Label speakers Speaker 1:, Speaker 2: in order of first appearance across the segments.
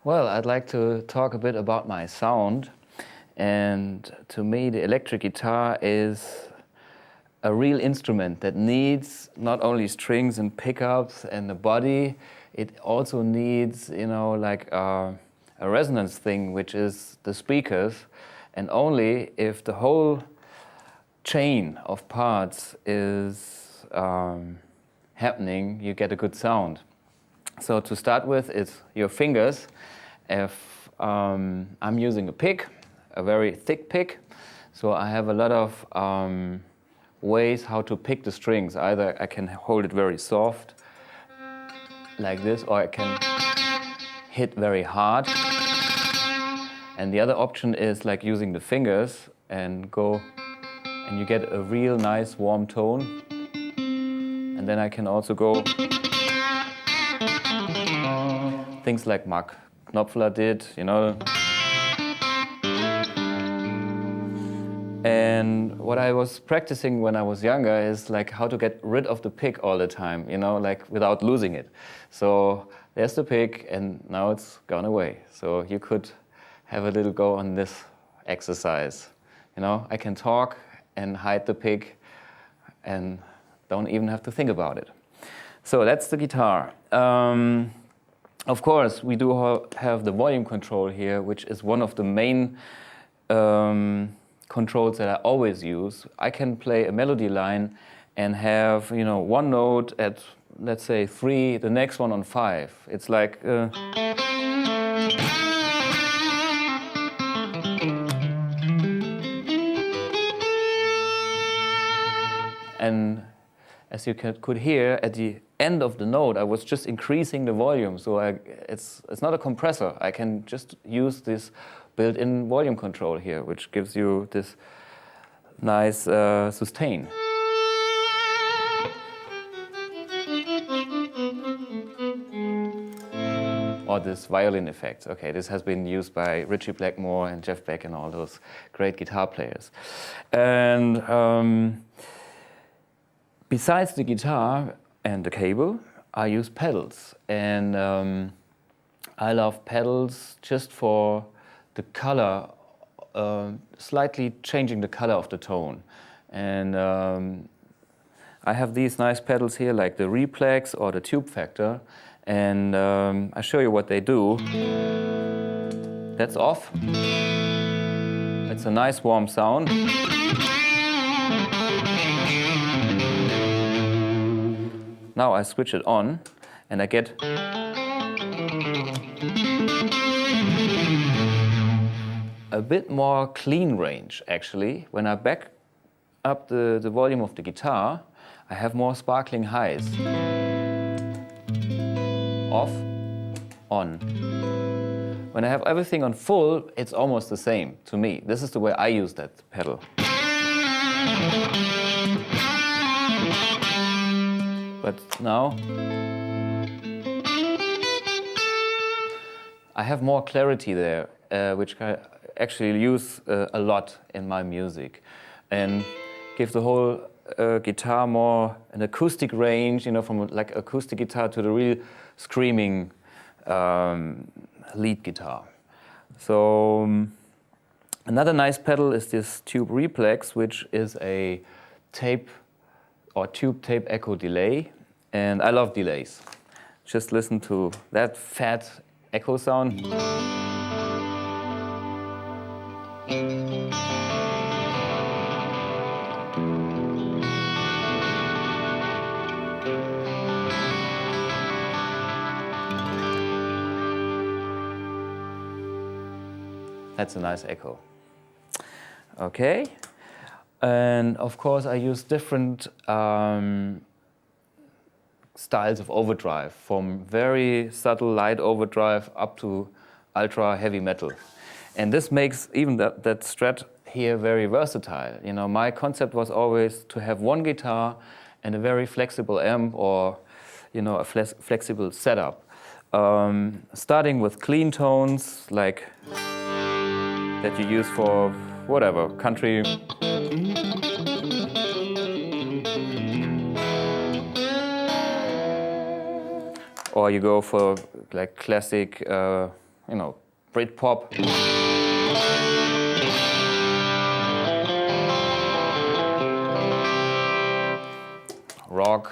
Speaker 1: Well, I'd like to talk a bit about my sound. And to me, the electric guitar is a real instrument that needs not only strings and pickups and a body, it also needs, like a resonance thing, which is the speakers. And only if the whole chain of parts is happening, you get a good sound. So to start with, it's your fingers. If I'm using a pick, a very thick pick, so I have a lot of ways how to pick the strings. Either I can hold it very soft, like this, or I can hit very hard. And the other option is like using the fingers and go, and you get a real nice warm tone. And then I can also go things like Mark Knopfler did, And what I was practicing when I was younger is like how to get rid of the pick all the time, like without losing it. So there's the pick and now it's gone away. So you could have a little go on this exercise. I can talk and hide the pick and don't even have to think about it. So that's the guitar. Of course, we do have the volume control here, which is one of the main controls that I always use. I can play a melody line and have, one note at, let's say, 3, the next one on 5. It's like... And as you could hear, at the end of the note, I was just increasing the volume. So it's not a compressor. I can just use this built-in volume control here, which gives you this nice sustain. Or this violin effect. Okay, this has been used by Ritchie Blackmore and Jeff Beck and all those great guitar players. And besides the guitar and the cable, I use pedals. And I love pedals just for the color, slightly changing the color of the tone. And I have these nice pedals here, like the Replex or the Tube Factor. And I'll show you what they do. That's off. It's a nice warm sound. Now I switch it on and I get a bit more clean range, actually. When I back up the volume of the guitar, I have more sparkling highs. Off, on. When I have everything on full, it's almost the same to me. This is the way I use that pedal. But now I have more clarity there, which I actually use a lot in my music, and give the whole guitar more an acoustic range, from like acoustic guitar to the real screaming lead guitar. So another nice pedal is this Tube Replex, which is a tape or tube tape echo delay. And I love delays. Just listen to that fat echo sound. That's a nice echo. Okay. And of course, I use different styles of overdrive, from very subtle light overdrive up to ultra heavy metal. And this makes even that Strat here very versatile. My concept was always to have one guitar and a very flexible amp, or a flexible setup. Starting with clean tones, like that you use for whatever, country. Or you go for like classic you know, Britpop. Rock.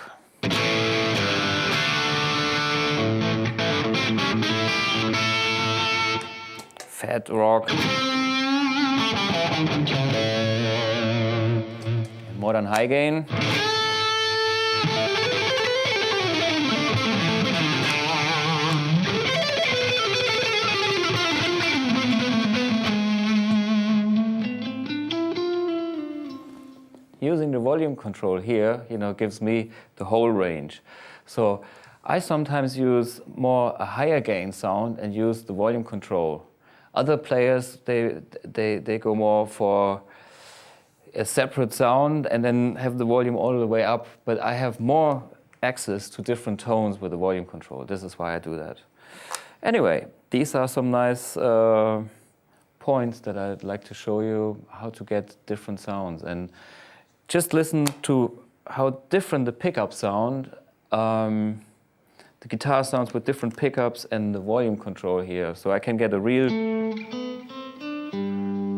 Speaker 1: Fat rock. Modern high gain. Using the volume control here, you know, gives me the whole range. So I sometimes use more a higher gain sound and use the volume control. Other players, they go more for a separate sound and then have the volume all the way up. But I have more access to different tones with the volume control. This is why I do that. Anyway, these are some nice points that I'd like to show you how to get different sounds. And just listen to how different the pickup sound, the guitar sounds with different pickups and the volume control here. So I can get a real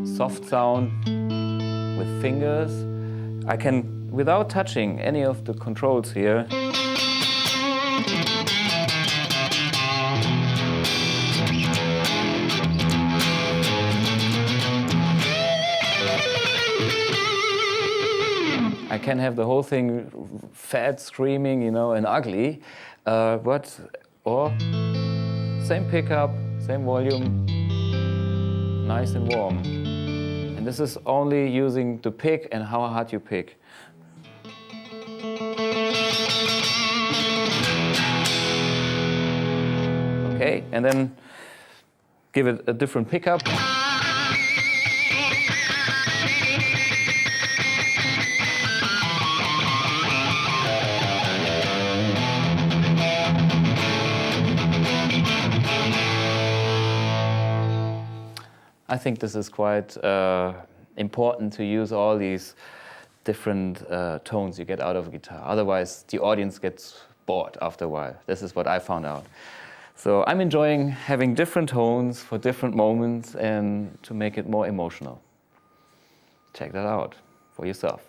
Speaker 1: soft sound with fingers. I can, without touching any of the controls here, I can have the whole thing fat, screaming, you know, and ugly, or same pickup, same volume, nice and warm. And this is only using the pick and how hard you pick. Okay, and then give it a different pickup. I think this is quite important to use all these different tones you get out of a guitar. Otherwise, the audience gets bored after a while. This is what I found out. So I'm enjoying having different tones for different moments and to make it more emotional. Check that out for yourself.